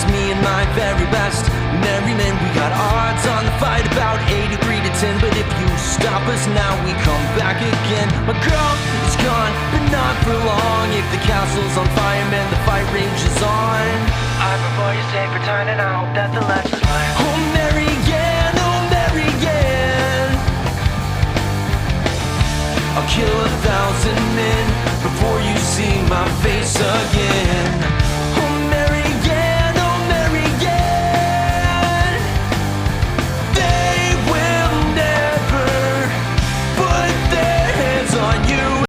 It's me and my very best Marian. We got odds on the fight, about 83-10. But if you stop us now, we come back again. My girl is gone, but not for long. If the castle's on fire, man, the fight rages on. I before you say for turning out that the left is mine. Oh Marian, oh Marian, I'll kill 1,000 men before you see my face again.